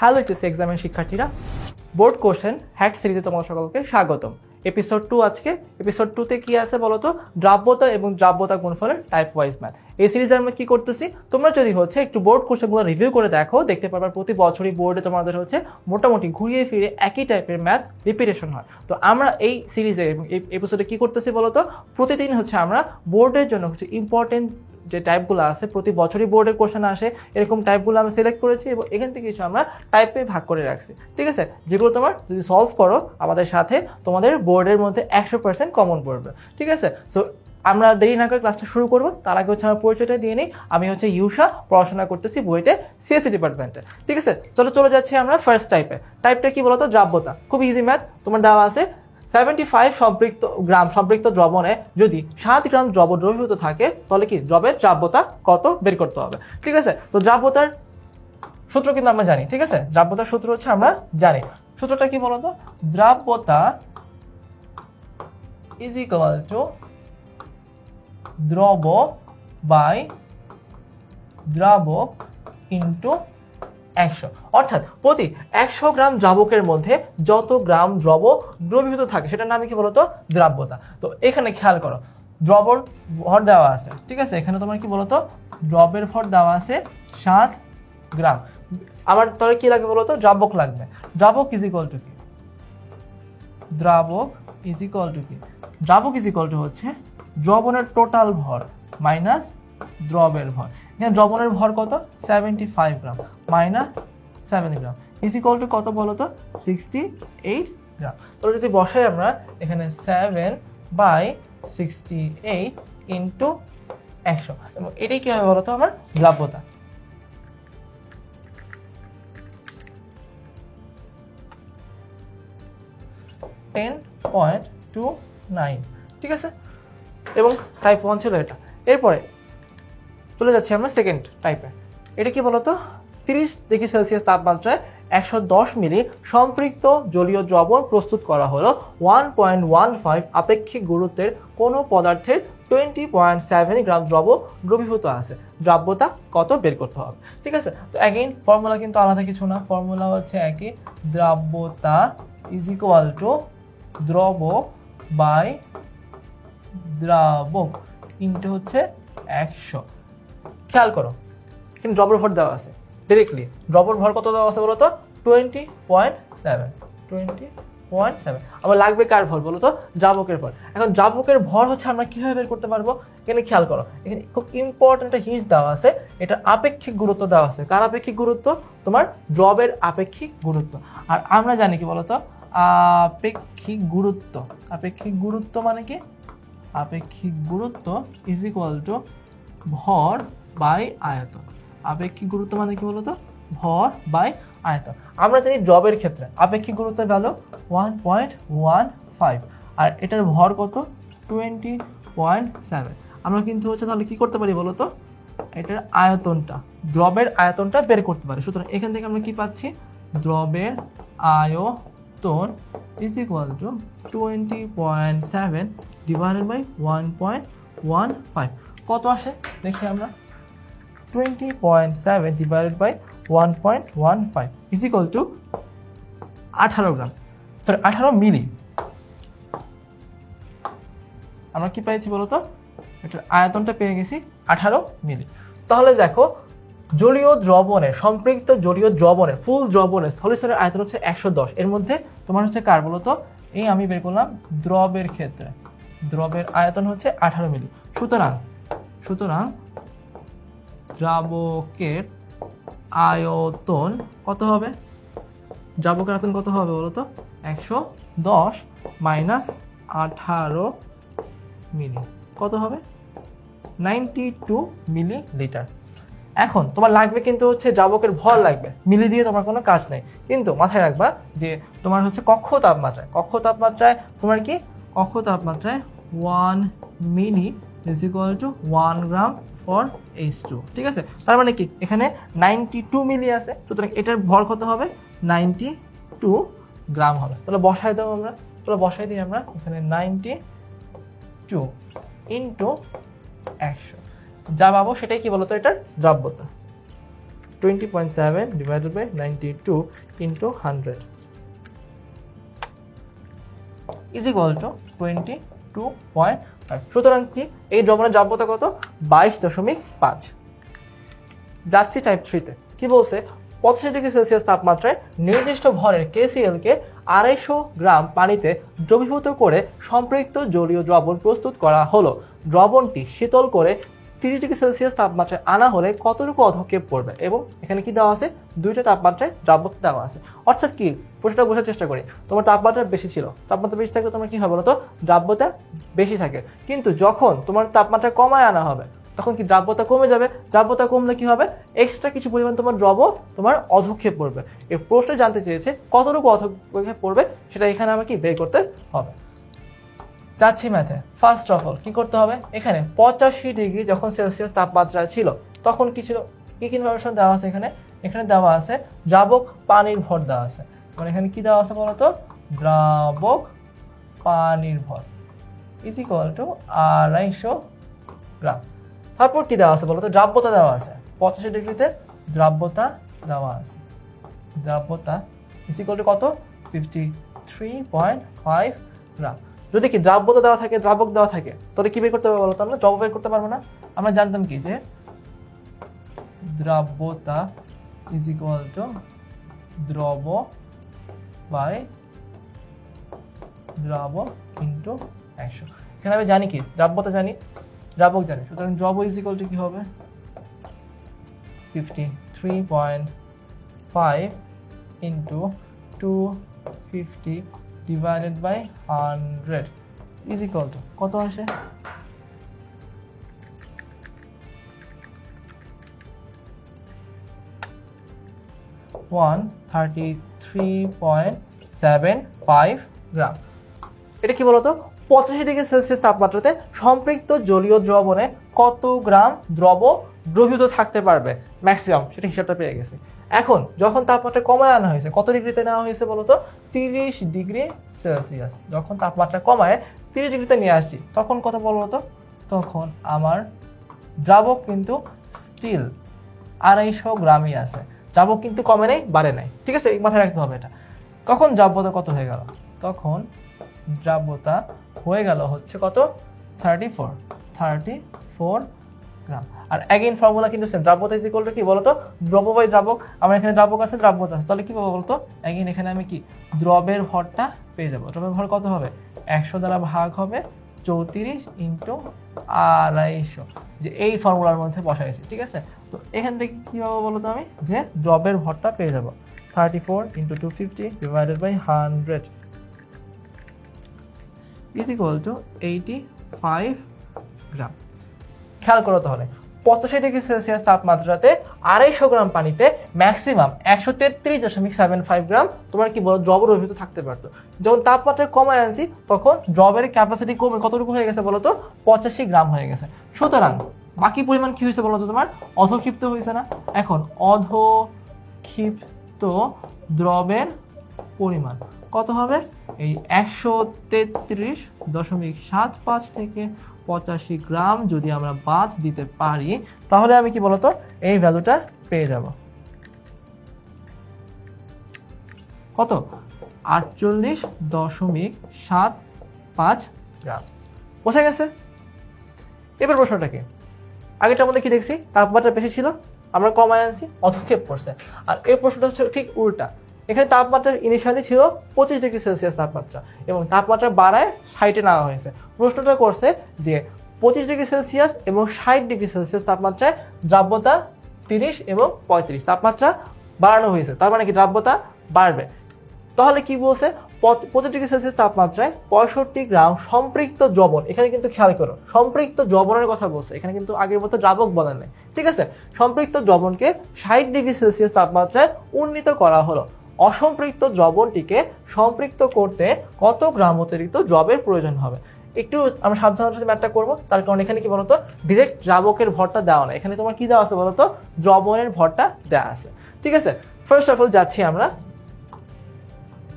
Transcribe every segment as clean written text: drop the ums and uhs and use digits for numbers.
Hello HSC এক্সামের শিক্ষার্থীরা, board question hack সিরিজে তোমাদের সকলকে স্বাগতম। এপিসোড 2 আজকে। এপিসোড 2তে কি আছে বলো তো? দ্রাব্যতা এবং দ্রাব্যতা গুণফলের টাইপ ওয়াইজ ম্যাথ। এই সিরিজে আমরা কি করতেছি, তোমরা যদি একটু বোর্ড কোশ্চেনগুলো রিভিউ করে দেখো, দেখতে পারবা প্রতি বছরই বোর্ডে তোমাদের মোটামুটি ঘুরিয়ে ফিরে একই টাইপের ম্যাথ রিপিটেশন হয়। তো আমরা এই সিরিজে এবং এই এপিসোডে কি করতেছি বলো তো? প্রতিদিন আমরা বোর্ডের জন্য ইম্পর্টেন্ট যে টাইপগুলো আছে, প্রতি বছরই বোর্ডের কোশ্চেন আসে, এরকম টাইপগুলো আমরা সিলেক্ট করেছি এবং এখান থেকে কিছু আমরা টাইপে ভাগ করে রাখছি, ঠিক আছে? যেগুলো তোমার যদি সলভ করো আমাদের সাথে, তোমাদের বোর্ডের মধ্যে 100% কমন পড়বে, ঠিক আছে? সো আমরা দেরি না করে ক্লাসটা শুরু করবো। তার আগে আমার পরিচয়টা দিয়ে নিই। আমি ইউষা, পড়াশোনা করতেছি বুয়েটে সিএসসি ডিপার্টমেন্টে, ঠিক আছে? চলে যাচ্ছি আমরা ফার্স্ট টাইপে। টাইপটা কি বলতো? দ্রাব্যতা। খুব ইজি ম্যাথ। তোমার দেওয়া আছে 75 গ্রাম সম্পৃক্ত দ্রবণে যদি 7 গ্রাম দ্রব দ্রবীভূত থাকে, তাহলে কি দ্রবের দ্রাব্যতা কত বের করতে হবে, ঠিক আছে? তো দ্রাব্যতার সূত্র কিন্তু আমরা জানি, ঠিক আছে? দ্রাব্যতার সূত্র আমরা জানি। সূত্রটা কি বলতো? দ্রাব্যতা is equal two দ্রব by দ্রাবক into 100। অর্থাৎ প্রতি 100 গ্রাম দ্রাবকের মধ্যে যত গ্রাম দ্রব দ্রবীভূত থাকে সেটার নামই কি বলতো? দ্রাব্যতা। তো এখানে খেয়াল করো, দ্রবর ভর দেওয়া আছে, ঠিক আছে? এখানে তোমার কি বলতো? দ্রবের ভর দেওয়া আছে 7 গ্রাম। আমার তাহলে কি লাগবে বলতো? দ্রাবক লাগবে। দ্রাবক ইজ ইকুয়াল টু কি? দ্রাবক ইজ ইকুয়াল টু কি? দ্রাবক ইজ ইকুয়াল টু হচ্ছে দ্রবণের টোটাল ভর মাইনাস দ্রবের ভর। এখানে দ্রবণের ভর কত? 75 গ্রাম minus 7 gram is equal to কত বলতো? 68 গ্রাম। তো যদি বসাই আমরা এখানে 7/68 ইন্টু 100, এবং এটাই কি হবে বলতো? আমার দ্রাব্যতা। $10.29, ঠিক আছে? এবং টাইপ 1 ছিল এটা। এরপরে চলে যাচ্ছি আমরা সেকেন্ড টাইপে। এটা কি বলতো? 30 ডিগ্রি সেলসিয়াস তাপমাত্রায় 110 মিলি সম্পৃক্ত জলীয় দ্রবণ প্রস্তুত করা হলো 1.15 আপেক্ষিক গুরুত্বের কোনো পদার্থের 20.7 গ্রাম দ্রব দ্রবীভূত আছে, দ্রাব্যতা কত বের করতে হবে, ঠিক আছে? তো অ্যাগেইন ফর্মুলা কিন্তু আলাদা কিছু না, ফর্মুলা হচ্ছে একই। দ্রাব্যতা is equal two দ্রব by দ্রাবক into 100। খেয়াল করো, কিন্তু দ্রবর ভর দেওয়া আছে ডিরেক্টলি। দ্রবর ভর কত দেওয়া আছে বলতো? 20.7। আবার লাগবে কার ভর বলতো? দ্রাবকের ভর। এখন দ্রাবকের ভর আমরা কিভাবে বের করতে পারবো? এখানে খেয়াল করো, এখানে খুব ইম্পর্টেন্ট একটা হিন্স দেওয়া আছে। এটা আপেক্ষিক গুরুত্ব দেওয়া আছে। কার আপেক্ষিক গুরুত্ব? তোমার দ্রবের আপেক্ষিক গুরুত্ব। আর আমরা জানি কি বলতো? আপেক্ষিক গুরুত্ব। আপেক্ষিক গুরুত্ব মানে কি? আপেক্ষিক গুরুত্ব ইজ ইকুয়াল টু ভর বাই আয়তন। আপেক্ষিক গুরুত্ব মানে কি বলতো? ভর বাই আয়তন। আমরা জানি দ্রবের ক্ষেত্রে আপেক্ষিক গুরুত্বের ভ্যালু 1.15, আর এটার ভর কত? 20.7। আমরা কিন্তু তাহলে কি করতে পারি বলতো? এটার আয়তনটা, দ্রবের আয়তনটা বের করতে পারি। সুতরাং এখান থেকে আমরা কি পাচ্ছি? দ্রবের আয়তন is equal to 20.7 divided by 1.15। কত আসে দেখি আমরা? 20.7 divided by 1.15 is equal to 18 gram, sorry 18 milli. আমরা কি পেয়েছি বলতো? এটার আয়তনটা পেয়ে গেছি 18 মিলি। তাহলে দেখো, জলীয় দ্রবণের সম্পৃক্ত জলীয় দ্রবণের ফুল দ্রবণের সলিউশনের আয়তন 110। এর মধ্যে তোমার কার বলতো? এই আমি বের করলাম দ্রবের ক্ষেত্রে। দ্রবের আয়তন 18 মিলি। সুতরাং দ্রাবকের আয়তন কত হবে? দ্রাবকের আয়তন কত হবে বলতো? 110 মাইনাস 18 মিলি কত হবে? 92 মিলিলিটার। এখন তোমার লাগবে কিন্তু দ্রাবকের ভর লাগবে, মিলি দিয়ে তোমার কোনো কাজ নেই। কিন্তু মাথায় রাখবা যে তোমার কক্ষ তাপমাত্রায় তোমার কি? কক্ষ তাপমাত্রায় 1 মিলি is equal two 1 gram for H2, ঠিক আছে? তার মানে কি? এখানে 92 মিলি আছে, সুতরাং এটার ভর কত হবে? 92 গ্রাম হবে। তাহলে বসাই দাও আমরা। বসাই দিই আমরা এখানে 92 ইন্টু 100। যা পাবো সেটাই কি বলতো? এটার দ্রাব্যতা। 20.7 divided by 92 into 100 is equal to 22.5। সুতরাং কি এই দ্রবণের দ্রাব্যতা কত? 22.5। যাচ্ছি টাইপ 3-তে। কি বলছে? 85 ডিগ্রি সেলসিয়াস তাপমাত্রায় নির্দিষ্ট ভরের KCl কে 250 গ্রাম পানিতে দ্রবীভূত করে সম্পৃক্ত জলীয় দ্রবণ প্রস্তুত করা হলো। দ্রবণটি শীতল করে 30 ডিগ্রি সেলসিয়াস তাপমাত্রায় আনা হলে কতটুকু অধক্ষেপ করবে? এবং এখানে কি দেওয়া আছে? দুইটা তাপমাত্রায় দ্রাব্যতা দেওয়া আছে। অর্থাৎ কি, প্রশ্নটা বোঝার চেষ্টা করি। তোমার তাপমাত্রা বেশি ছিল, তাপমাত্রা বেশি থাকলে তোমার কি হবে বলো তো? দ্রাব্যতা বেশি থাকে। কিন্তু যখন তোমার তাপমাত্রা কমায় আনা হবে তখন কি দ্রাব্যতা কমে যাবে। দ্রাব্যতা কমলে কি হবে? এক্সট্রা কিছু পরিমাণ তোমার দ্রবণ তোমার অধক্ষেপ পড়বে। এই প্রশ্নে জানতে চেয়েছে কতটুকু অধক্ষেপ পড়বে, সেটা এখানে আমাকে বের করতে হবে। যাচ্ছি ম্যাথে। ফার্স্ট অফ অল কি করতে হবে? এখানে 85 ডিগ্রি যখন সেলসিয়াস তাপমাত্রা ছিল তখন কি ছিল? কি ইনফরমেশন দেওয়া আছে এখানে? এখানে দেওয়া আছে দ্রাবক পানির ভর দেওয়া আছে। মানে এখানে কি দেওয়া আছে বলতো? দ্রাবক পানির ভর ইজ ইকুয়াল টু 250 গ্রাম। তারপর কি দেওয়া আছে বলতো? দ্রাব্যতা দেওয়া আছে। 85 ডিগ্রিতে দ্রাব্যতা দেওয়া আছে। দ্রাব্যতা ইজ ইকুয়াল টু কত? 53.5 গ্রাম। যদি কি দ্রাব্যতা দেওয়া থাকে, দ্রাবক দেওয়া থাকে, তাহলে কি বের করতে হবে বলতো? আমরা দ্রব্য বের করতে পারবো না। আমরা জানতাম কি যে দ্রাব্যতা is equal two দ্রব by দ্রাবক into 100। এখানে আমি জানি কি? দ্রাব্যতা জানি, দ্রাবক জানি। সুতরাং দ্রব ইজ ইকুয়াল টু কি হবে? 53.5 into 250 divided by 100 is equal to কত আসে? 133.75 গ্রাম। এটা কি বলতো? 85 ডিগ্রি সেলসিয়াস তাপমাত্রাতে সম্পৃক্ত জলীয় দ্রবণে কত গ্রাম দ্রব দ্রবীভূত থাকতে পারবে ম্যাক্সিমাম, সেটা হিসাবটা পেয়ে গেছে। এখন যখন তাপমাত্রা কমায় আনা হয়েছে, কত ডিগ্রিতে নেওয়া হয়েছে বলতো? 30 ডিগ্রি সেলসিয়াস। যখন তাপমাত্রা কমায় 30 ডিগ্রিতে নিয়ে আসছি তখন কত বলতো? তখন আমার দ্রাবক কিন্তু স্টিল 250 গ্রামই আছে। দ্রাবক কিন্তু কমে নাই, বাড়ে নাই। ঠিক আছে, মাথায় রাখতে হবে এটা। তখন দ্রাব্যতা কত হয়ে গেল? তখন দ্রাব্যতা হয়ে গেল হচ্ছে কত? 34 গ্রাম। আর অ্যাগেইন ফর্মুলা কিন্তু সেম। দ্রাব্যতা ইজ ইকুয়াল টু কি বলতো? দ্রব্য বাই দ্রাবক। আমার এখানে দ্রাবক আছে, দ্রাব্যতা আছে, তাহলে কি পাবো বলতো? অ্যাগেইন এখানে আমি কি দ্রবের ভরটা পেয়ে যাবো। দ্রবের ভর কত হবে? 100 দ্বারা ভাগ হবে 34 ইন্টু 250, যে এই ফর্মুলার মধ্যে বসাইছি। ঠিক আছে, তো এখান থেকে কি পাবো বলতো? আমি যে দ্রবের ভরটা পেয়ে যাবো 34 into 250 divided by 100 is equal to 85 gram. খেয়াল করো তাহলে, 85 ডিগ্রি সেলসিয়াস তাপমাত্রাতে 250 গ্রাম পানিতে ম্যাক্সিমাম 133.75 গ্রাম তোমার কি বলো দ্রব দ্রবীভূত থাকতে পারতো। যখন তাপমাত্রা কমায় আনছি তখন দ্রবের ক্যাপাসিটি কমে কতটুকু হয়ে গেছে বলতো? 85 গ্রাম হয়ে গেছে। সুতরাং বাকি পরিমাণ কি হয়েছে বলতো? তোমার অধক্ষিপ্ত হয়েছে না? এখন অধক্ষিপ্ত দ্রবের পরিমাণ কত হবে? এই 133.75 থেকে 85 গ্রাম যদি আমরা বাদ দিতে পারি তাহলে আমি কি বলতো এই ভ্যালুটা পেয়ে যাব। কত? 48.75 গ্রাম। বোঝা গেছে? এবার প্রশ্নটা কি? আগেটার মধ্যে কি দেখছি? তাপমাত্রা বেশি ছিল, আমরা কমায় আনছি, অধক্ষেপ করছে। আর এই প্রশ্নটা হচ্ছে ঠিক উল্টা। এখানে তাপমাত্রা ইনিশিয়ালি ছিল 25 ডিগ্রি সেলসিয়াস তাপমাত্রা এবং তাপমাত্রা বাড়ায় 60-এ নেওয়া হয়েছে। প্রশ্নটা করছে যে 25 ডিগ্রি সেলসিয়াস এবং 60 ডিগ্রি সেলসিয়াস তাপমাত্রায় দ্রাব্যতা 30 এবং 35 তাপমাত্রা বাড়ানো হয়েছে, তার মানে কি দ্রাব্যতা বাড়বে। তাহলে কি বলছে? 25 ডিগ্রি সেলসিয়াস তাপমাত্রায় 65 গ্রাম সম্পৃক্ত দ্রবণ। এখানে কিন্তু খেয়াল করো, সম্পৃক্ত দ্রবণের কথা বলছে, এখানে কিন্তু আগের মতো দ্রাবক বলা নেই। ঠিক আছে, সম্পৃক্ত দ্রবণকে 60 ডিগ্রি সেলসিয়াস তাপমাত্রায় উন্নীত করা হলো। অসম্পৃক্ত দ্রবণটিকে সম্পৃক্ত করতে কত গ্রাম অতিরিক্ত দ্রবের প্রয়োজন হবে? একটু আমরা সাবধানতার সাথে ম্যাথটা করবো, তার কারণ এখানে কি বলতো ডিরেক্ট দ্রাবকের ভরটা দেওয়া না, এখানে তোমার কি দেওয়া আছে বলতো? দ্রবণের ভরটা দেওয়া আছে। ঠিক আছে, ফার্স্ট অফ অল যাচ্ছি আমরা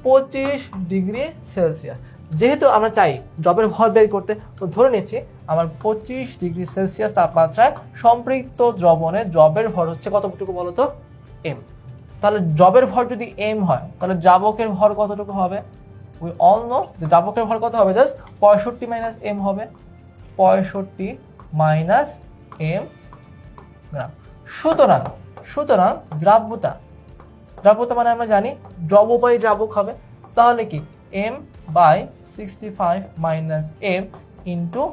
25 ডিগ্রি সেলসিয়াস। যেহেতু আমরা চাই দ্রবের ভর বের করতে, তো ধরে নিচ্ছি আমার 25 ডিগ্রি সেলসিয়াস তাপমাত্রায় সম্পৃক্ত দ্রবণে দ্রবের ভর হচ্ছে কতটুকু বলতো? এম। তাহলে দ্রবের ভর যদি এম হয় তাহলে দ্রাবকের ভর কতটুকু হবে? উই অল নো যে দ্রাবকের ভর কত হবে, জাস্ট 65 মাইনাস এম হবে, 65 মাইনাস এম গ্রাম। সুতরাং দ্রাব্যতা মানে আমরা জানি দ্রব বাই দ্রাবক হবে, তাহলে কি m by 65 minus m into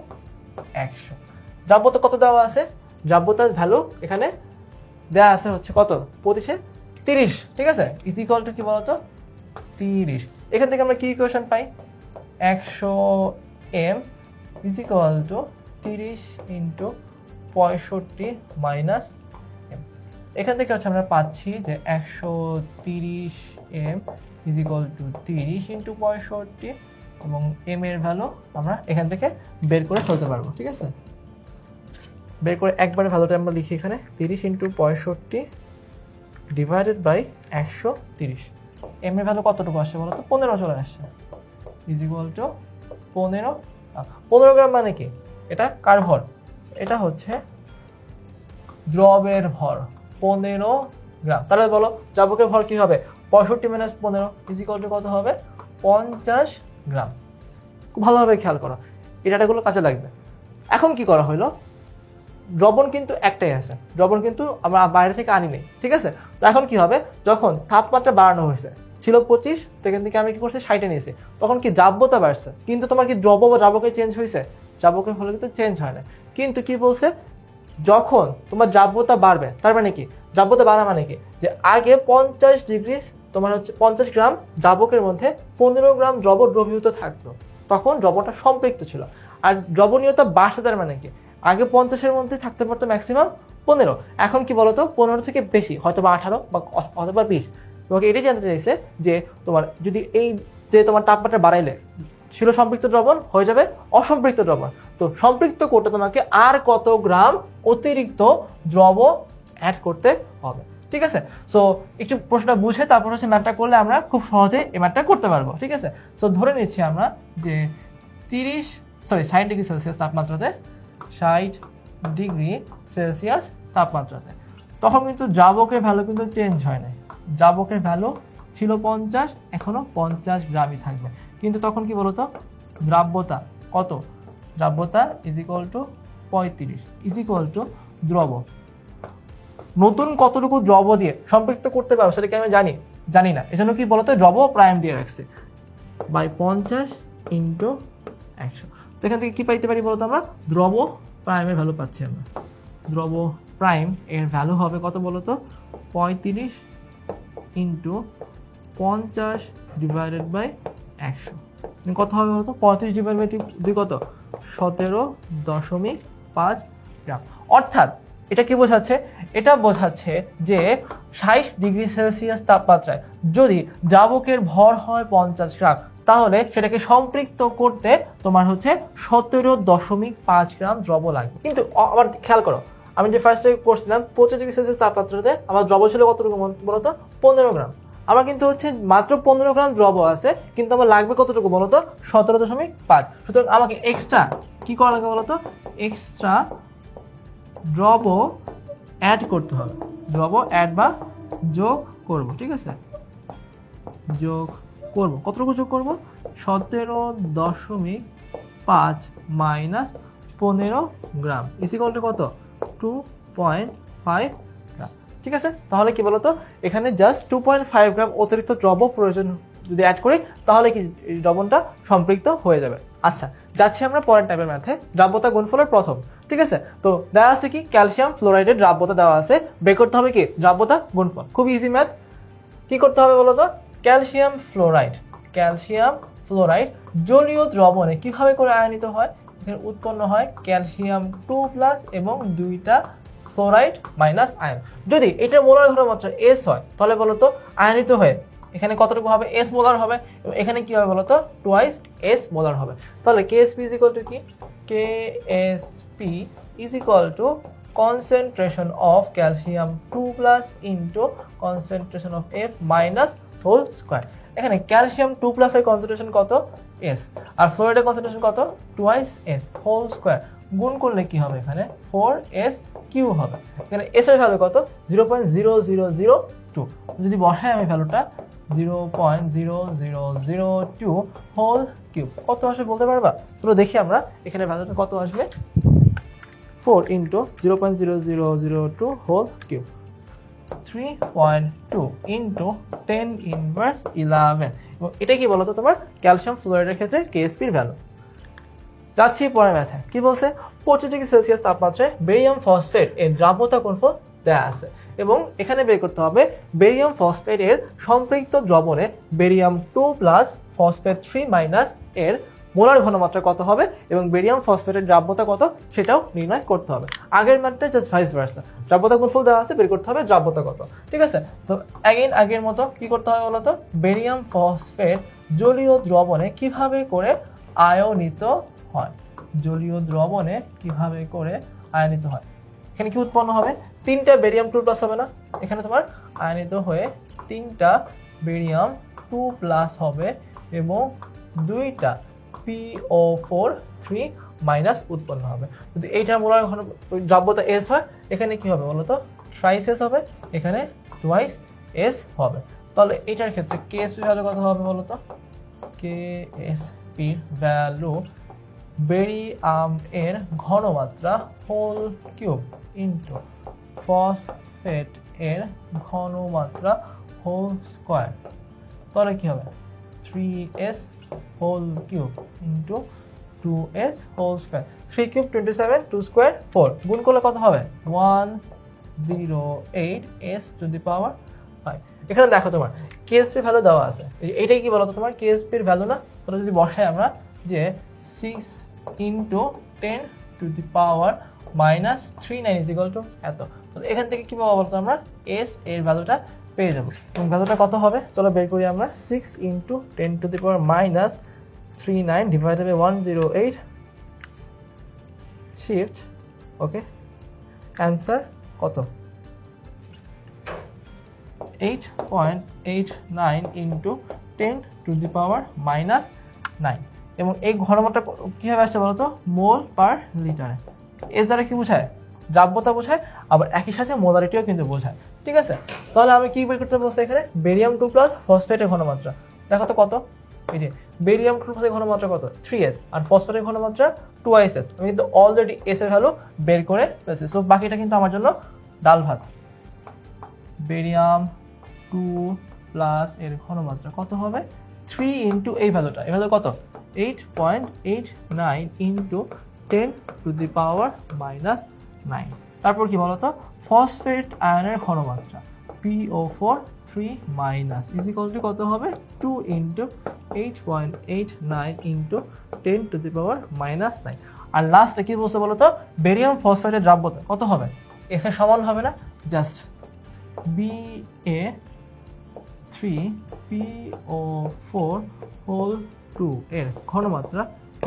100। দ্রাব্যতা কত দেওয়া আছে? দ্রাব্যতার ভ্যালু এখানে দেওয়া আছে হচ্ছে কত? 25-30, ঠিক আছে, ইজ ইকুয়াল টু কি বলতো 30। এখান থেকে আমরা কি ইকুয়েশন পাই? 100 m is equal to 30 into 65 minus m. এখান থেকে হচ্ছে আমরা পাচ্ছি যে 130 m is equal to 30 into 65 এবং এম এর ভ্যালু আমরা এখান থেকে বের করে ফেলতে পারবো, ঠিক আছে। বের করে একবারে ভ্যালুটা আমরা লিখি এখানে 30 ইন্টু 65 ডিভাইডেড বাই 130। এম এর ভ্যালু কতটুকু আসছে বলো তো? 15 চলে আসছে, ইজ ইকুয়াল টু 15 গ্রাম। মানে কি এটা কার ভর? এটা হচ্ছে দ্রবের ভর 15 গ্রাম। তাহলে বলো দ্রাবকের ভর কি হবে? 65 মাইনাস 15 ইজ ইকুয়াল টু কত হবে? 50 গ্রাম। খুব ভালোভাবে খেয়াল করো, এই ডাটাগুলো কাজে লাগবে। এখন কি করা হলো? দ্রবণ কিন্তু একটাই আছে, দ্রবণ কিন্তু আমরা বাইরে থেকে আনি নেই, ঠিক আছে। তো এখন কি হবে? যখন তাপমাত্রা বাড়ানো হয়েছে, ছিল 25, সেখান থেকে আমি কি করছি 60-এ নিয়েছি, তখন কি দ্রাব্যতা বাড়ছে, কিন্তু তোমার কি দ্রব বা দ্রাবকে চেঞ্জ হয়েছে? দ্রাবকের ফলে কিন্তু চেঞ্জ হয় না। কিন্তু কি বলছে? যখন তোমার দ্রাব্যতা বাড়বে, তার মানে কি দ্রাব্যতা বাড়া মানে কি যে আগে 50 ডিগ্রি তোমার হচ্ছে 50 গ্রাম দ্রাবকের মধ্যে 15 গ্রাম দ্রব দ্রবীভূত থাকতো, তখন দ্রবটা সম্পৃক্ত ছিল। আর দ্রবণীয়তা বাড়ছে, তার মানে কি আগে 50-এর মধ্যে থাকতে পারতো ম্যাক্সিমাম 15, এখন কি বলতো 15 থেকে বেশি, হয়তো বা 18 বা অথবা 20। তোমাকে এটাই জানতে চাইছে যে তোমার যদি এই যে তোমার তাপমাত্রা বাড়াইলে ছিল সম্পৃক্ত দ্রবণ হয়ে যাবে অসম্পৃক্ত দ্রবণ, তো সম্পৃক্ত করতে তোমাকে আর কত গ্রাম অতিরিক্ত দ্রব অ্যাড করতে হবে, ঠিক আছে। সো একটু প্রশ্নটা বুঝে তারপর হচ্ছে ম্যাথটা করলে আমরা খুব সহজে এই ম্যাথটা করতে পারবো, ঠিক আছে। সো ধরে নিচ্ছি আমরা যে 60 ডিগ্রি সেলসিয়াস তাপমাত্রাতে 60 ডিগ্রি সেলসিয়াস তাপমাত্রাতে তখন কিন্তু দ্রাবকের ভ্যালু কিন্তু চেঞ্জ হয় না। দ্রাবকের ভ্যালু ছিল 50, এখনো 50 গ্রামই থাকবে, কিন্তু তখন কি বলতো দ্রাব্যতা কত? দ্রাব্যতা is equal two 35 is equal two দ্রব। নতুন কতটুকু দ্রব দিয়ে সম্পৃক্ত করতে পারবো সেটা কি আমি জানি না, এজন্য কি বলতো দ্রব প্রাইম দিয়ে রাখছে বাই 50 ইন্টু 100। তো এখান থেকে কি পাইতে পারি বলতো? আমরা দ্রব প্রাইমের ভ্যালু পাচ্ছি। আমরা দ্রব প্রাইম এর ভ্যালু হবে কত বলতো? 35 ইন্টু 50 ডিভাইডেড বাই 100। কত হবে বলতো? 35 ডিভাইড বাই 2 কত? 17.5 গ্রাম। অর্থাৎ এটা কি বোঝাচ্ছে? এটা বোঝাচ্ছে যে 60 ডিগ্রি সেলসিয়াস তাপমাত্রায় যদি দ্রাবকের ভর হয় 50 গ্রাম, তাহলে সেটাকে সম্পৃক্ত করতে তোমার হচ্ছে 17.5 গ্রাম দ্রব লাগবে। কিন্তু আবার খেয়াল করো, আমি যে ফার্স্টে করছিলাম 25 ডিগ্রি সেলসিয়াস তাপমাত্রাতে আমার দ্রব ছিল কতটুকু বলতো? 15 গ্রাম। আমার কিন্তু হচ্ছে মাত্র 15 গ্রাম দ্রব আছে, কিন্তু আমার লাগবে কতটুকু বলতো? 17.5। সুতরাং আমাকে এক্সট্রা কি করা লাগবে বলতো? এক্সট্রা দ্রব অ্যাড করতে হবে, দ্রব অ্যাড বা যোগ করব, ঠিক আছে, যোগ করব। কতটুকু যোগ করব? 17.5 minus 15 gram is equal to কত? 2.5 গ্রাম, ঠিক আছে। তাহলে কি বলতো এখানে জাস্ট 2.5 গ্রাম অতিরিক্ত দ্রব প্রয়োজন যদি অ্যাড করি, তাহলে কি দ্রবণটা সম্পৃক্ত হয়ে যাবে। আচ্ছা, যাচ্ছি আমরা পরের টাইপের ম্যাথে, দ্রাব্যতা গুণফলের প্রথম, ঠিক আছে। তো দেওয়া আছে কি ক্যালসিয়াম ফ্লোরাইডের দ্রাব্যতা দেওয়া আছে, বের করতে হবে কি দ্রাব্যতা গুণফল। খুব ইজি ম্যাথ। কি করতে হবে বলতো? ক্যালসিয়াম ফ্লোরাইড জলীয় দ্রবণে কিভাবে করে আয়নিত হয়? এখানে উৎপন্ন হয় ক্যালসিয়াম 2+ এবং 2টা ফ্লোরাইড মাইনাস আয়ন। যদি এটা মোলার ঘনমাত্রা S হয় তাহলে বলতো আয়নিত হয়ে এখানে কতটুকু হবে? S মোলার হবে। এবং এখানে কি হবে বলতো? 2 S মোলার হবে। তাহলে KSP ইজ ইকুয়াল টু কি? KSP is equal two concentration of calcium 2+ into concentration of F minus whole square। এখানে ক্যালসিয়াম 2+ এর কনসেন্ট্রেশন কত? S, আর ফ্লোরাইডের কনসেন্ট্রেশন কত? 2 S হোল স্কয়ার। গুণ করলে কি হবে? এখানে 4S কিউ হবে। এখানে এস এর ভ্যালু কত 0.0002, যদি বসাই আমি ভ্যালুটা 0.0002 হোল কিউব কত আসবে বলতে পারবা? চলো দেখি আমরা এখানে ভ্যালুটা কত আসবে। 4 into 0.0002 whole cube 3.2 into 10 inverse 11। এবং এটা কি বলতো তোমার ক্যালসিয়াম ফ্লোরাইডের ক্ষেত্রে কেএসপির ভ্যালু। যাচ্ছি পরের ম্যাথে, কি বলছে 25 ডিগ্রি সেলসিয়াস তাপমাত্রায় বেরিয়াম ফসফেট এর দ্রাব্যতা গুণফল দেয়া আছে এবং এখানে বের করতে হবে বেরিয়াম ফসফেট এর সম্পৃক্ত দ্রবণে বেরিয়াম 2+ ফসফেট 3- এর মোলার ঘনমাত্রা কত হবে এবং বেরিয়াম ফসফেটের দ্রাব্যতা কত সেটাও নির্ণয় করতে হবে। আগের ম্যাথটা জাস্ট ভাইস ভার্সা, দ্রাব্যতা গুণফল দেওয়া আছে, বের করতে হবে দ্রাব্যতা কত। ঠিক আছে, তো আগের মতো কি করতে হবে বলতো, বেরিয়াম ফসফেট জলীয় দ্রবণে কিভাবে করে আয়নিত হয়, জলীয় দ্রবণে কিভাবে করে আয়নিত হয়। এখানে কি উৎপন্ন হবে, 3টা বেরিয়াম 2+ হবে না, এখানে তোমার আয়নিত হয়ে 3টা বেরিয়াম 2+ হবে এবং 2টা PO4 3- উৎপন্ন হবে। যদি এইটার মোলার দ্রাব্যতা S হয়, এখানে কি হবে বলতো ট্রাইস S হবে, এখানে টুয়াইস S হবে। তাহলে এটার ক্ষেত্রে KSP ভ্যালু কত হবে বলতো, KSP ভ্যালু বেরিয়াম এর ঘনমাত্রা হোল কিউব ইন্টু ফসফেট এর ঘনমাত্রা হোল স্কয়ার, তাহলে কি হবে 3s whole cube into 2s whole square. 3 cube 27, 2 square 4, গুণ করলে কত হবে 108s টু দি পাওয়ার 5। এখানে দেখো তোমার KSP ভ্যালু দেওয়া আছে, এটাই কি বলতো তোমার KSP এর ভ্যালু না। তাহলে যদি বসাই আমরা যে 6 into 10 to the power -39 equal to এত, তাহলে এখান থেকে কি পাবো বলতো আমরা S এর ভ্যালুটা পেয়ে যাবো। এবং ভ্যালুটা কত হবে চলো বের করি আমরা, 6 into 10 to the power -39 divided by 108 shift, okay answer কত 8.89 ইন্টু 10 টু দি পাওয়ার -9। এবং এই ঘনমাত্রা কীভাবে আসছে বলতো, মোল পার লিটারে। এস দ্বারা কি বোঝায়, দ্রাব্যতা বোঝায়, আবার একই সাথে মোলারিটিও কিন্তু বোঝায়। ঠিক আছে, তাহলে আমি কি বের করতে বলছি এখানে, বেরিয়াম 2+ ফসফেটের ঘনমাত্রা দেখো তো কত, এই যে বেরিয়াম 2+ এর ঘনমাত্রা কত 3s আর ফসফেটের ঘনমাত্রা 2s। আমি কিন্তু অলরেডি এস এর ভ্যালু বের করে ফেলেছি, সো বাকিটা কিন্তু আমার জন্য ডাল ভাত। বেরিয়াম 2+ এর ঘনমাত্রা কত হবে 3 ইন্টু এই ভ্যালুটা, এই ভ্যালু কত 8.89 ইন্টু 10 টু দি পাওয়ার -9। তারপর কি বলতো, ফসফেট আয়নের ঘনমাত্রা PO4 3- ইজ ইকুয়াল টু কত হবে 2 into 8.89 into 10 to the power -9। আর লাস্টে কি বলছে বলতো, বেরিয়াম ফসফেটের দ্রাব্যতা কত হবে, এস এর সমান হবে না, জাস্ট Ba3PO4 হোল 2 এর ঘনমাত্রা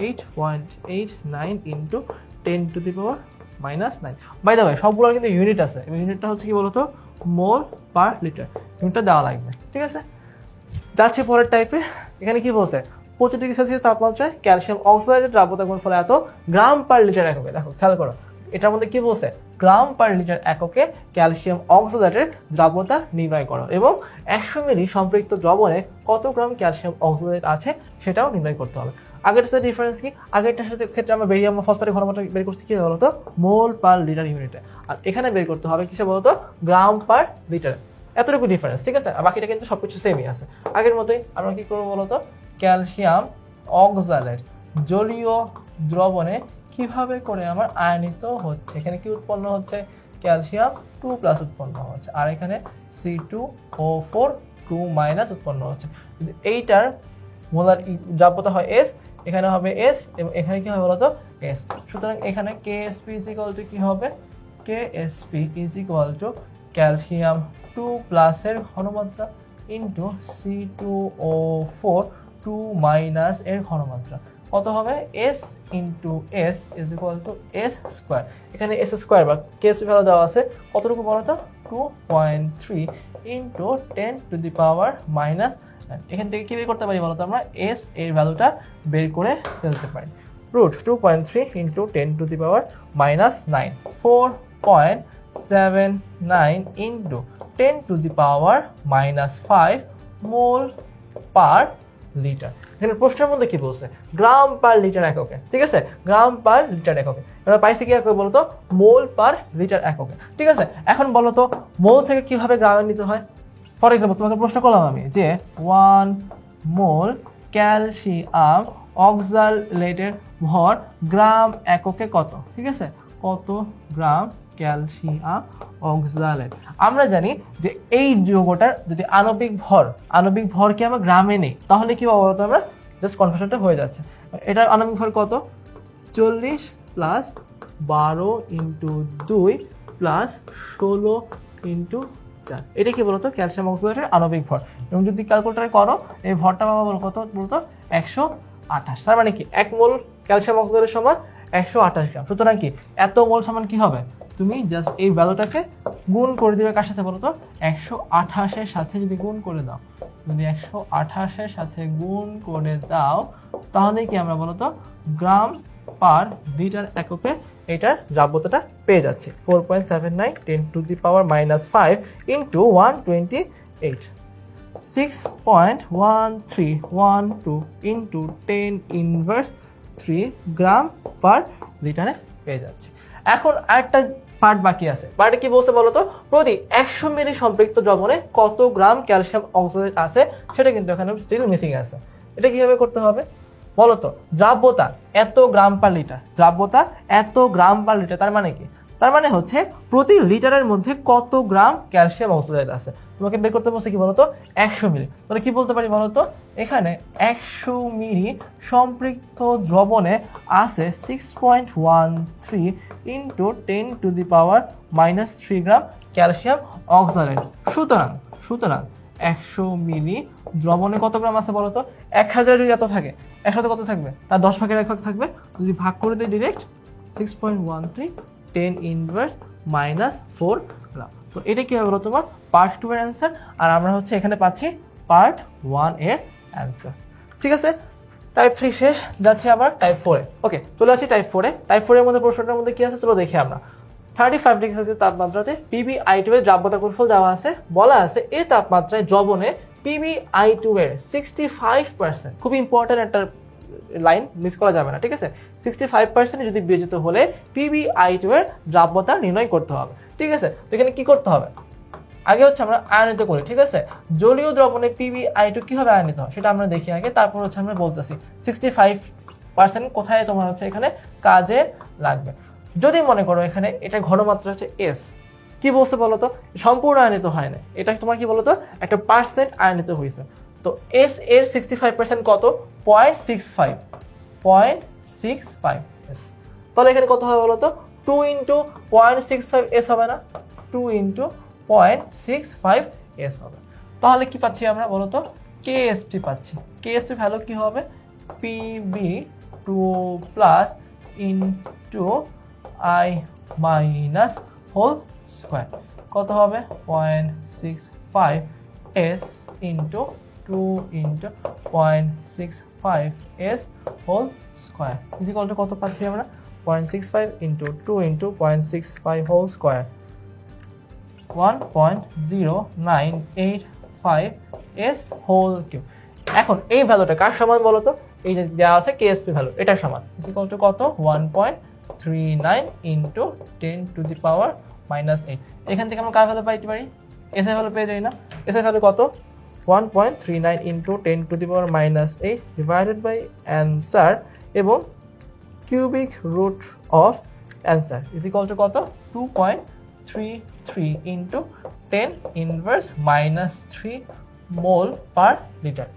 8.89 into 10 to the power -9। By the way সবগুলোর কিন্তু ইউনিট আছে, এবং ইউনিটটা হচ্ছে কি বলতো মোল পার লিটার, ইউনিটটা দেওয়া লাগবে। ঠিক আছে, যাচ্ছে পরের টাইপে। এখানে কি বলছে 25 ডিগ্রি সেলসিয়াস তাপমাত্রায় ক্যালসিয়াম অক্সাইডের দ্রাব্যতা গুণফল এত গ্রাম পার লিটার এককে। দেখো খেয়াল করো, এটার মধ্যে কি বলছে গ্রাম পার লিটার এককে ক্যালসিয়াম অক্সাইডের দ্রাব্যতা নির্ণয় করো এবং 100 মিলি সম্পৃক্ত দ্রবণে কত গ্রাম ক্যালসিয়াম অক্সাইড আছে সেটাও নির্ণয় করতে হবে। আগের সাথে ডিফারেন্স কি, আগেরটার সাথে ক্ষেত্রে আমরা বেরিয়াম ফসফেটের ঘনমাত্রা বের করছি কি বলতো মোল পার লিটার ইউনিটে, আর এখানে বের করতে হবে কিসে বলতো গ্রাম পার লিটার। এতটুকু ডিফারেন্স, ঠিক আছে, আর বাকিটা কিন্তু সবকিছু সেমই আছে আগের মতোই। আমরা কি করবো বলতো, ক্যালসিয়াম অক্সালেট জলীয় দ্রবণে কিভাবে করে আমার আয়নিত হচ্ছে, এখানে কি উৎপন্ন হচ্ছে ক্যালসিয়াম 2+ উৎপন্ন হচ্ছে, আর এখানে C2O4 2- উৎপন্ন হচ্ছে। যদি এইটার মোলার দ্রাব্যতা হয় S, এখানে হবে S এবং এখানে কি হবে বলতো S। সুতরাং এখানে KSP ইজ ইকুয়াল টু কি হবে, KSP is equal two calcium 2+ এর ঘনমাত্রা ইন্টু C2O4 2- এর ঘনমাত্রা কত হবে S into S is equal two S square. এখানে S স্কোয়ার বা KSP ভ্যালু দেওয়া আছে কতটুকু বলতো 2.3 ইন্টু 10 টু দি পাওয়ার -9। এখান থেকে কি বের করতে পারি বলতো, আমরা S এর ভ্যালুটা বের করে ফেলতে পারি। √2.3 into 10 to the power -9, 0.79 into 10⁻⁻5 mole per litre. এখানে প্রশ্নের মধ্যে কি বলছে? গ্রাম পার লিটার এককে, ঠিক আছে, গ্রাম পার লিটার এককে। এবার পাইছি কি এককে বলতো? মোল পার লিটার এককে, ঠিক আছে। এখন বলো তো মোল থেকে কিভাবে গ্রামে নিতে হয়? ফর এক্সাম্পল তোমাকে প্রশ্ন করলাম আমি যে 1 মোল ক্যালসিয়াম অক্সালেটের ভর গ্রাম এককে কত, ঠিক আছে, কত গ্রাম ক্যালসিয়াম অক্সালেট। আমরা জানি যে এই যৌগটার যদি আণবিক ভরকে আমরা গ্রামে নেই তাহলে কি পাবো বলতো? আমরা জাস্ট কনভার্সনটা হয়ে যাচ্ছে। এটার আণবিক ভর কত? 40 প্লাস 12 ইন্টু 2 প্লাস 16 ইন্টু 4। এটা কি বলতো? ক্যালসিয়াম অক্সালেটের আণবিক ভর। এবং যদি ক্যালকুলেটারে করো এই ভরটা পাবো কত বলতো? 128। তার মানে কি 1 মোল ক্যালসিয়াম অক্সালেটের সমান 128 গ্রাম। সুতরাং কি এত মোল সমান কি হবে? তুমি জাস্ট এই ভ্যালুটাকে গুণ করে দিবে কার সাথে বলতো? 128 সাথে যদি গুণ করে দাও, যদি 128 সাথে গুণ করে দাও তাহলে কি আমরা বলতো গ্রাম পার লিটার এককে এটার দ্রাব্যতাটা পেয়ে যাচ্ছে। 4.79 10⁻⁻5 ইন্টু 128, 6.1312 ইন্টু 10⁻³ গ্রাম পার লিটারে পেয়ে যাচ্ছে। এখন আরেকটা পার্ট বাকি আছে। পার্টে কি বলছে বলতো? প্রতি 100 মিলি সম্পৃক্ত দ্রবণে কত গ্রাম ক্যালসিয়াম অক্সালেট আছে সেটা কিন্তু এখানে স্টিল মিসিং আছে। এটা কিভাবে করতে হবে বলতো? দ্রাব্যতা এত গ্রাম পার লিটার, দ্রাব্যতা এত গ্রাম পার লিটার, তার মানে কি? তার মানে হচ্ছে প্রতি লিটারের মধ্যে কত গ্রাম ক্যালসিয়াম অক্সালেট আছে। তোমাকে বের করতে বলছে কি বলতো? 100 মিলি। তাহলে কি বলতে পারি বলতো? এখানে 100 মিলি সম্পৃক্ত দ্রবণে আছে 6.13 ইন্টু 10⁻³ গ্রাম ক্যালসিয়াম অক্সালেট। সুতরাং 100 মিলি দ্রবণে কত গ্রাম আছে বলতো? 1000 যদি এত থাকে, 100 কত থাকবে? তার 10 ভাগের 1 ভাগ থাকবে। যদি ভাগ করে দিই ডিরেক্ট 6.13 10⁻⁻4 গ্রাম। তো এটা কি হবে বলো তোমার? পার্ট 2 এর অ্যান্সার। আর আমরা হচ্ছে এখানে পাচ্ছি পার্ট 1 এর অ্যান্সার, ঠিক আছে। টাইপ 3 শেষ, যাচ্ছি আবার টাইপ 4 এ। ওকে, চলে আসি টাইপ 4 এ। টাইপ 4 এর মধ্যে প্রশ্নটার মধ্যে কি আছে চলো দেখি আমরা। 35 ডিগ্রি সেলসিয়াস তাপমাত্রাতে PbI2 এর দ্রাব্যতা গুণফল দেওয়া আছে। বলা আছে এই তাপমাত্রায় দ্রবণে PbI2 এর 65%, খুব ইম্পর্টেন্ট একটা লাইন, মিস করা যাবে না, ঠিক আছে। 65% যদি বিয়োজিত হলে PbI2 এর দ্রাব্যতা নির্ণয় করতে হবে, ঠিক আছে। তো এখানে কি করতে হবে? আগে হচ্ছে আমরা আয়নিত করি, ঠিক আছে। জলীয় দ্রবণে PbI2 কিভাবে আয়নিত হয় সেটা আমরা দেখি আগে, তারপর হচ্ছে আমরা বলতেছি 65% কোথায় তোমার হচ্ছে এখানে কাজে লাগবে। যদি মনে করো এখানে এটা ঘনমাত্রা হচ্ছে S, কি বলছে বলতো? সম্পূর্ণ আয়নিত হয় না, এটা তোমার কি বলতো একটা পার্সেন্ট আয়নিত হয়েছে। তো S এর 65% কত? 0.65 S। তাহলে এখানে কত হবে বলতো? 2 ইন্টু 0.65 S হবে না? 2 ইন্টু 0.65 S হবে। তাহলে কি পাচ্ছি আমরা বলতো? KSP পাচ্ছি। KSP ভ্যালু কি হবে? Pb2 plus into I minus whole square কত হবে? 0.65 S into 2 into 0.65 S whole square is equal to কত পাচ্ছি আমরা? 0.65 into 2 into 0.65 whole square 1.0985 S whole cube. এখন এই ভ্যালুটা কার সমান বলতো? এই যে দেওয়া আছে KSP ভ্যালু, এটার সমান। ইজ ইকুয়াল টু কত? 1.39 ইন্টু 10⁻⁻8। এখান থেকে আমরা কার ভ্যালু পাইতে পারি? এস এর ভ্যালু পেয়ে যাই না? এস এর ভ্যালু কত? 1.39 ইন্টু 10⁻⁻8 ডিভাইডেড বাই অ্যান্সার এবং cubic root of answer is equal to কত? 2.33 ইন্টু 10⁻³ মোল পার লিটার।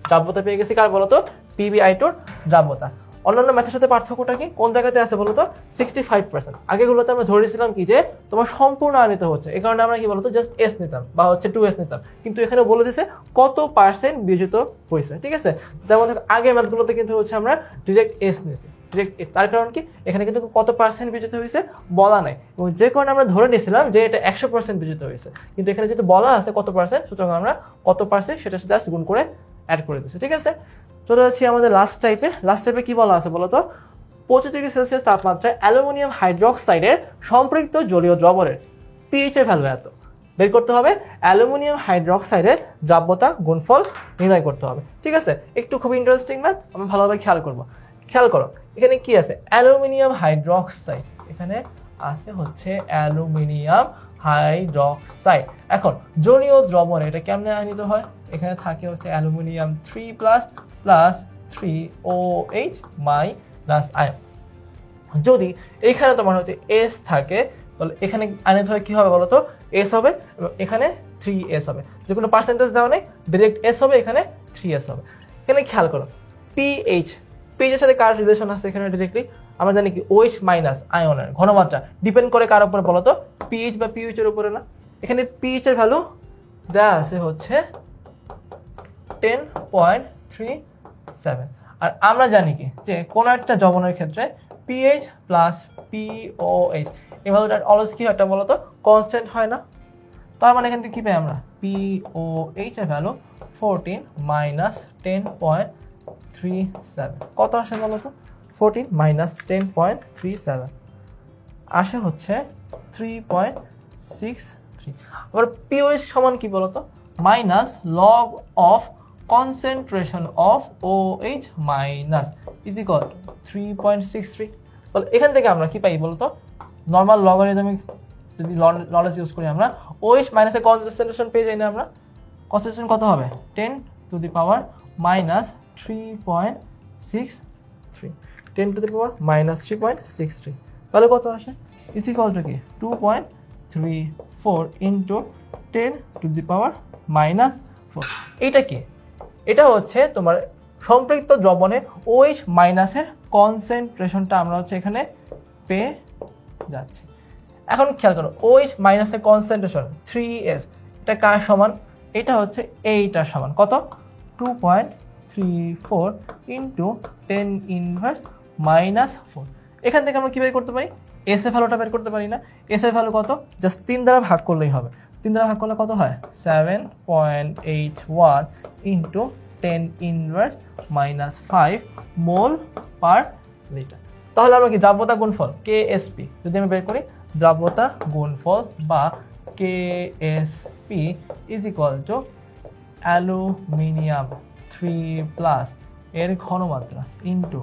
দ্রাব্যতা পেয়ে গেছি কার বলতো? PbI2 দ্রাব্যতা। অন্যান্য ম্যাথের সাথে পার্থক্যটা কি? কোন জায়গাতে আছে বলতো? 65%। আগেগুলোতে আমরা ধরেছিলাম কি যে তোমার সম্পূর্ণ আয়নিত হচ্ছে, এই কারণে আমরা কি বলতো জাস্ট S নিতাম বা হচ্ছে 2S নিতাম, কিন্তু এখানে বলে দিছে কত পার্সেন্ট বিয়োজিত হয়েছে, ঠিক আছে। যেমন আগের ম্যাথগুলোতে কিন্তু হচ্ছে আমরা ডিরেক্ট S নিয়েছি, ডিরেক্ট S। তার কারণ কি? এখানে কিন্তু কত পার্সেন্ট বিয়োজিত হয়েছে বলা নাই, এবং যে কারণে আমরা ধরে নিয়েছিলাম যে এটা 100% বিয়োজিত হয়েছে, কিন্তু এখানে যেহেতু বলা আছে কত পার্সেন্ট, সুতরাং আমরা কত পার্সেন্ট সেটা জাস্ট গুণ করে অ্যাড করে দিচ্ছি, ঠিক আছে। চলে যাচ্ছি আমাদের লাস্ট টাইপে। লাস্ট টাইপে কি বলা আছে বলতো? 25 ডিগ্রি সেলসিয়াস তাপমাত্রায় অ্যালুমিনিয়াম হাইড্রোক্সাইডের সম্পৃক্ত জলীয় দ্রবণের পিএইচ এর ভ্যালু এত। বের করতে হবে অ্যালুমিনিয়াম হাইড্রোক্সাইডের দ্রাব্যতা গুণফল নির্ণয় করতে হবে। ঠিক আছে, একটু খুব ইন্টারেস্টিং ম্যাথ, আমরা ভালোভাবে খেয়াল করো এখানে কি আছে, অ্যালুমিনিয়াম হাইড্রোক্সাইড, এখানে আছে হচ্ছে অ্যালুমিনিয়াম হাইড্রোক্সাইড। এখন জলীয় দ্রবণ এটা কেমনে আয়নিত হয়, এখানে থাকে হচ্ছে aluminium 3+ plus 3OH minus ion. যদি এখানে তোমার হচ্ছে এস থাকে তাহলে এখানে আয়নিত হয় কি হবে বলো তো, এস হবে এবং এখানে 3s হবে। যে কোনো পার্সেন্টেজ দেওয়া নেই, ডিরেক্ট এস হবে, এখানে 3s হবে। এখানে খেয়াল করো পিএইচ এর সাথে কার রিলেশন আছে এখানে ডিরেক্টলি আমরা জানি কি OH মাইনাস আয়নের ঘনমাত্রা ডিপেন্ড করে কার উপরে বলো তো, পিএইচ বা পিএইচ এর উপরে না। এখানে পিএইচ এর ভ্যালু দেওয়া আছে হচ্ছে 10.37। আর আমরা জানি কি যে কোন একটা দ্রবণের ক্ষেত্রে পিএইচ প্লাস পিওএইচ এই ভ্যালুটা অলওয়েজ কি হয় একটা বলো তো, কনস্ট্যান্ট হয় না। তার মানে এখান থেকে কি পাই আমরা, পিওএইচ এর ভ্যালু 14 মাইনাস 10.37 কত আসে বলো তো, 14 মাইনাস 10.37 আসে হচ্ছে 3.63। আবার পিওএইচ সমান কি বলো তো, minus log of concentration of OH minus is equal two 3.63। তাহলে এখান থেকে আমরা কি পাই বলতো, নর্মাল লগারিদমিক যদি নলেজ ইউজ করি আমরা OH মাইনাসের কনসেন্ট্রেশন পেয়ে যাই না আমরা, কনসেন্ট্রেশন কত হবে 10 to the power minus 3.63, 10 to the power minus 3.63 তাহলে কত আসে ইজ ইকুয়াল টু কি 2.34 into 10 to the power minus 4। এইটা কি, এটা হচ্ছে তোমার সম্পৃক্ত দ্রবণে OH মাইনাসের কনসেন্ট্রেশনটা আমরা হচ্ছে এখানে পেয়ে যাচ্ছি। এখন খেয়াল করো OH মাইনাসের কনসেন্ট্রেশন 3s এটা কার সমান, এটা হচ্ছে এইটার সমান কত 2.34 ইন্টু 10 ইনভার্স মাইনাস 4। এখান থেকে আমরা কি বের করতে পারি, এস এর ভ্যালুটা বের করতে পারি না। এস এর ভ্যালু কত, জাস্ট 3 দ্বারা ভাগ করলেই হবে। 3 দ্বারা ভাগ করলে কত হয় 7.81 ইন্টু 10 ইনভার্স মাইনাস 5 মোল পার লিটার। তাহলে আমরা কি দ্রাব্যতা গুণফল KSP যদি আমি বের করি, দ্রাব্যতা গুণফল বা KSP is equal two aluminium 3+ এর ঘনমাত্রা ইন্টু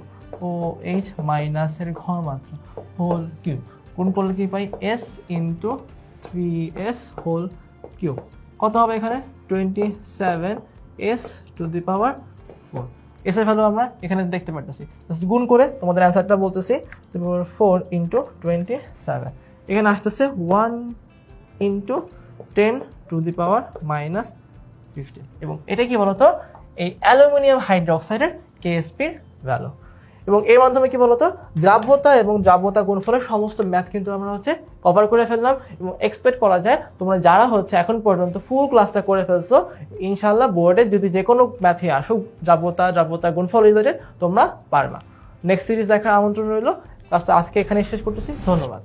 OH মাইনাস এর ঘনমাত্রা হোল কিউব, গুণ করলে কি পাই S into 3s whole cube. কত হবে এখানে 27s to the power 4। S এর ভ্যালু আমরা এখানে দেখতে পারতেছি, গুণ করে তোমাদের অ্যান্সারটা বলতেছি 4 ইন্টু 27, এখানে আসতেছে 1 into 10 to the power minus 15। এবং এটা কি বলতো, এই অ্যালুমিনিয়াম হাইড্রোক্সাইডের KSPর ভ্যালু। এবং এর মাধ্যমে কি বলতো, দ্রাব্যতা এবং দ্রাব্যতা গুণফলের সমস্ত ম্যাথ কিন্তু আমরা হচ্ছে কভার করে ফেললাম। এবং এক্সপেক্ট করা যায় তোমরা যারা হচ্ছে এখন পর্যন্ত ফুল ক্লাসটা করে ফেলছো, ইনশাল্লাহ বোর্ডে যদি যে কোনো ম্যাথই আসুক দ্রাব্যতা গুণফল রিলেটেড তোমরা পারবা। নেক্সট সিরিজ দেখার আমন্ত্রণ রইল। ক্লাসটা আজকে এখানে শেষ করতেছি, ধন্যবাদ।